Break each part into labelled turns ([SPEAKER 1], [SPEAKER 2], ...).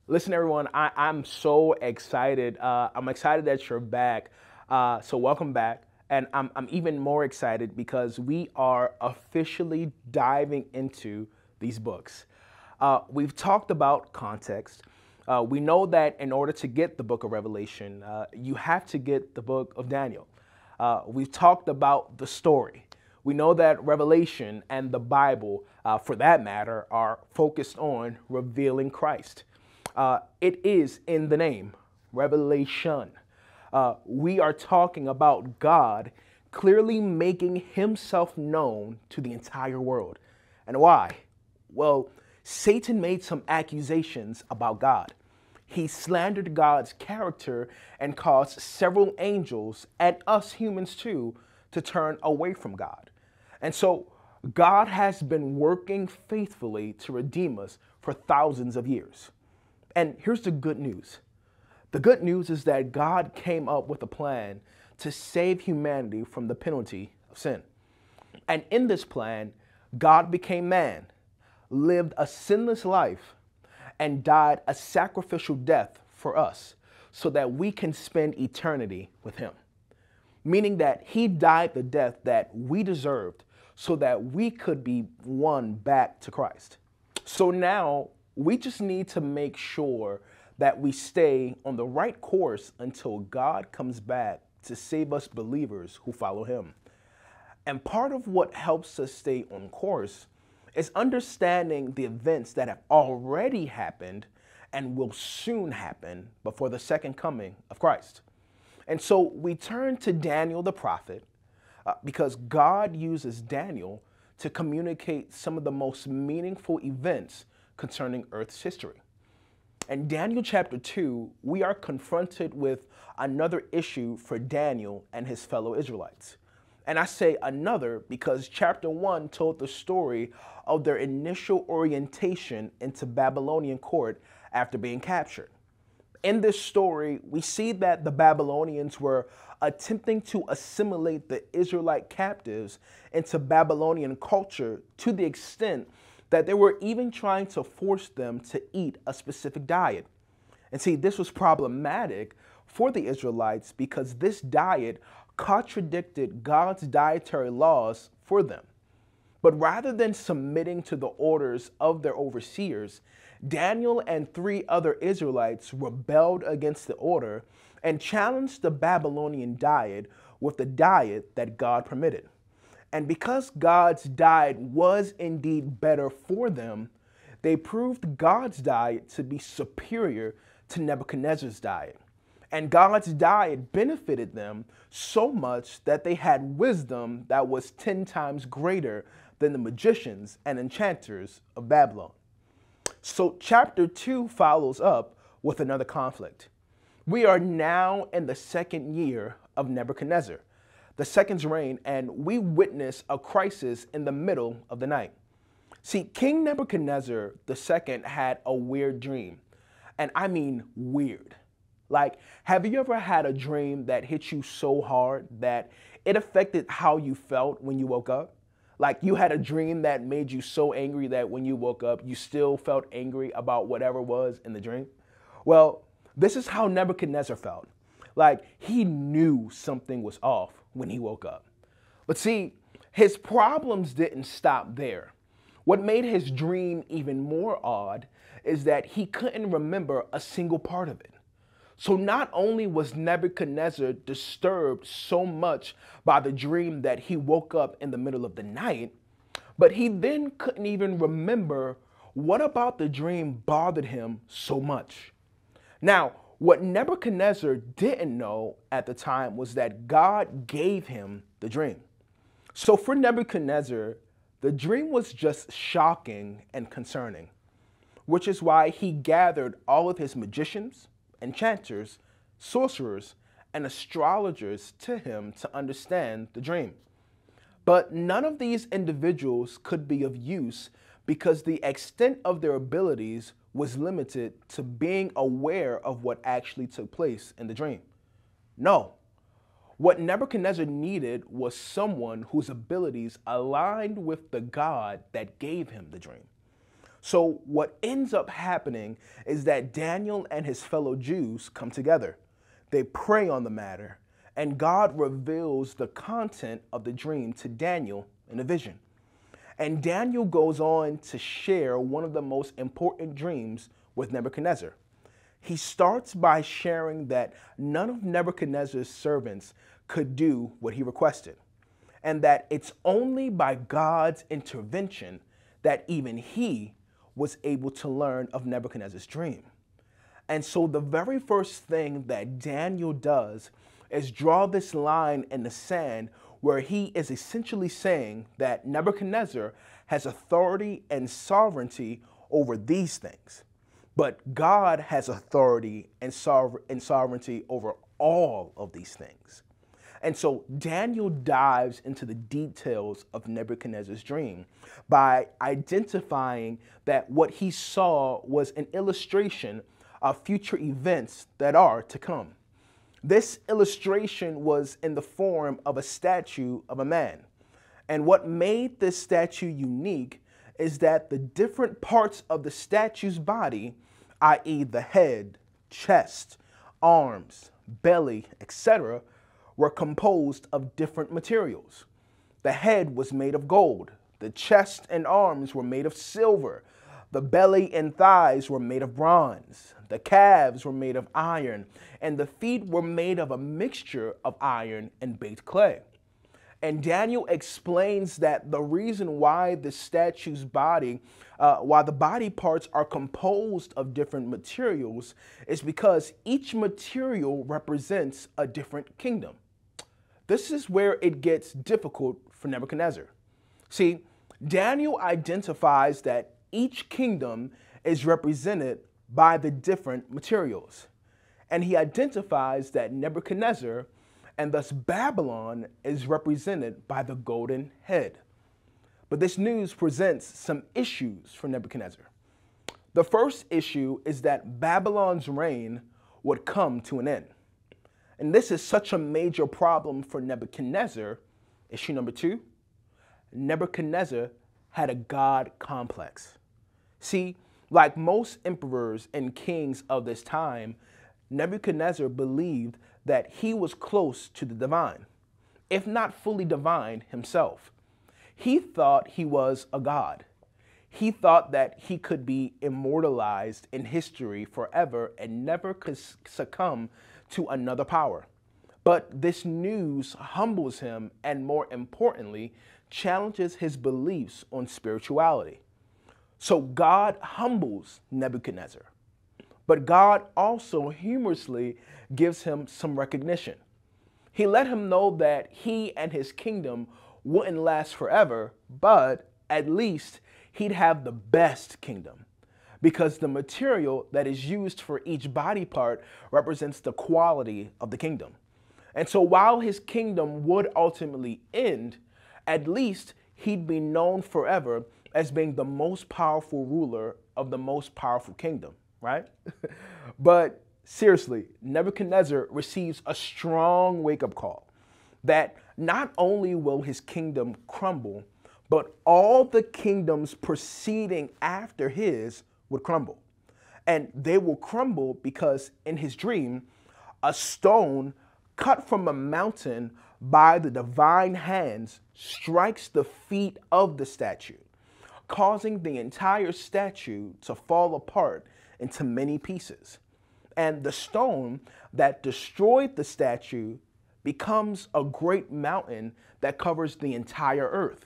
[SPEAKER 1] Listen, everyone, I'm so excited. I'm excited that you're back. So welcome back. And I'm even more excited because we are officially diving into these books. We've talked about context. We know that in order to get the book of Revelation, you have to get the book of Daniel. We've talked about the story. We know that Revelation and the Bible, for that matter, are focused on revealing Christ. It is in the name, revelation. We are talking about God clearly making himself known to the entire world. And why? Well, Satan made some accusations about God. He slandered God's character and caused several angels and us humans too to turn away from God. And so God has been working faithfully to redeem us for thousands of years. And here's the good news. The good news is that God came up with a plan to save humanity from the penalty of sin. And in this plan, God became man, lived a sinless life, and died a sacrificial death for us so that we can spend eternity with him. Meaning that he died the death that we deserved so that we could be won back to Christ. So now we just need to make sure that we stay on the right course until God comes back to save us believers who follow him. And part of what helps us stay on course is understanding the events that have already happened and will soon happen before the second coming of Christ. And so we turn to Daniel the prophet because God uses Daniel to communicate some of the most meaningful events concerning Earth's history. In Daniel chapter 2, we are confronted with another issue for Daniel and his fellow Israelites. And I say another because chapter 1 told the story of their initial orientation into Babylonian court after being captured. In this story, we see that the Babylonians were attempting to assimilate the Israelite captives into Babylonian culture to the extent that they were even trying to force them to eat a specific diet. And see, this was problematic for the Israelites because this diet contradicted God's dietary laws for them. But rather than submitting to the orders of their overseers, Daniel and 3 other Israelites rebelled against the order and challenged the Babylonian diet with the diet that God permitted. And because God's diet was indeed better for them, they proved God's diet to be superior to Nebuchadnezzar's diet. And God's diet benefited them so much that they had wisdom that was 10 times greater than the magicians and enchanters of Babylon. So chapter 2 follows up with another conflict. We are now in the second year of Nebuchadnezzar, the second's reign, and we witness a crisis in the middle of the night. See, King Nebuchadnezzar II had a weird dream, and I mean weird. Like, have you ever had a dream that hit you so hard that it affected how you felt when you woke up? Like you had a dream that made you so angry that when you woke up, you still felt angry about whatever was in the dream? Well, this is how Nebuchadnezzar felt. Like he knew something was off when he woke up. But see, his problems didn't stop there. What made his dream even more odd is that he couldn't remember a single part of it. So not only was Nebuchadnezzar disturbed so much by the dream that he woke up in the middle of the night, but he then couldn't even remember what about the dream bothered him so much. Now, what Nebuchadnezzar didn't know at the time was that God gave him the dream. So for Nebuchadnezzar, the dream was just shocking and concerning, which is why he gathered all of his magicians, enchanters, sorcerers, and astrologers to him to understand the dream. But none of these individuals could be of use because the extent of their abilities was limited to being aware of what actually took place in the dream. No, what Nebuchadnezzar needed was someone whose abilities aligned with the God that gave him the dream. So what ends up happening is that Daniel and his fellow Jews come together. They pray on the matter, and God reveals the content of the dream to Daniel in a vision. And Daniel goes on to share one of the most important dreams with Nebuchadnezzar. He starts by sharing that none of Nebuchadnezzar's servants could do what he requested, and that it's only by God's intervention that even he was able to learn of Nebuchadnezzar's dream. And so the very first thing that Daniel does is draw this line in the sand where he is essentially saying that Nebuchadnezzar has authority and sovereignty over these things, but God has authority and sovereignty over all of these things. And so Daniel dives into the details of Nebuchadnezzar's dream by identifying that what he saw was an illustration of future events that are to come. This illustration was in the form of a statue of a man. And what made this statue unique is that the different parts of the statue's body, i.e. the head, chest, arms, belly, etc., were composed of different materials. The head was made of gold. The chest and arms were made of silver. The belly and thighs were made of bronze. The calves were made of iron. And the feet were made of a mixture of iron and baked clay. And Daniel explains that the reason why the statue's body, why the body parts are composed of different materials is because each material represents a different kingdom. This is where it gets difficult for Nebuchadnezzar. See, Daniel identifies that each kingdom is represented by the different materials. And he identifies that Nebuchadnezzar, and thus Babylon, is represented by the golden head. But this news presents some issues for Nebuchadnezzar. The first issue is that Babylon's reign would come to an end. And this is such a major problem for Nebuchadnezzar. Issue number two, Nebuchadnezzar had a God complex. See, like most emperors and kings of this time, Nebuchadnezzar believed that he was close to the divine, if not fully divine himself. He thought he was a god. He thought that he could be immortalized in history forever and never could succumb to another power. But this news humbles him and, more importantly, challenges his beliefs on spirituality. So God humbles Nebuchadnezzar, but God also humorously gives him some recognition. He let him know that he and his kingdom wouldn't last forever, but at least he'd have the best kingdom, because the material that is used for each body part represents the quality of the kingdom. And so while his kingdom would ultimately end, at least he'd be known forever as being the most powerful ruler of the most powerful kingdom, right? But seriously, Nebuchadnezzar receives a strong wake-up call that not only will his kingdom crumble, but all the kingdoms preceding after his would crumble. And they will crumble because in his dream, a stone cut from a mountain by the divine hands strikes the feet of the statue, causing the entire statue to fall apart into many pieces. And the stone that destroyed the statue becomes a great mountain that covers the entire earth.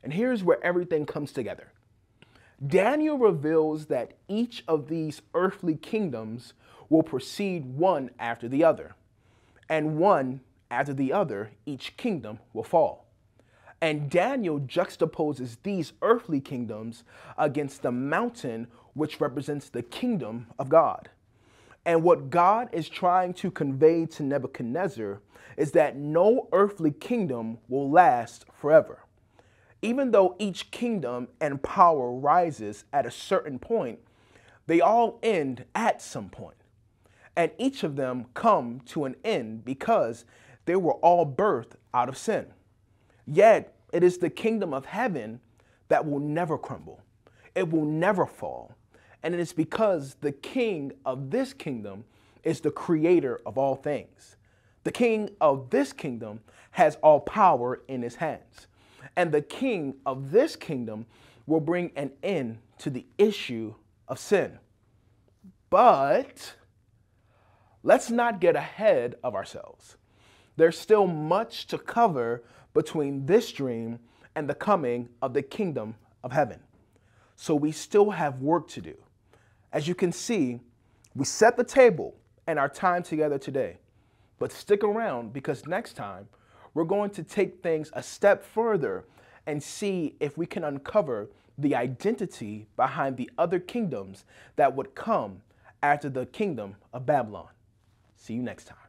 [SPEAKER 1] And here's where everything comes together. Daniel reveals that each of these earthly kingdoms will proceed one after the other, and one after the other, each kingdom will fall. And Daniel juxtaposes these earthly kingdoms against the mountain, which represents the kingdom of God. And what God is trying to convey to Nebuchadnezzar is that no earthly kingdom will last forever. Even though each kingdom and power rises at a certain point, they all end at some point. And each of them come to an end because they were all birthed out of sin. Yet, it is the kingdom of heaven that will never crumble. it will never fall. And it is because the king of this kingdom is the creator of all things. The king of this kingdom has all power in his hands. And the king of this kingdom will bring an end to the issue of sin. But let's not get ahead of ourselves. There's still much to cover between this dream and the coming of the kingdom of heaven. So we still have work to do. As you can see, we set the table and our time together today. But stick around, because next time we're going to take things a step further and see if we can uncover the identity behind the other kingdoms that would come after the kingdom of Babylon. See you next time.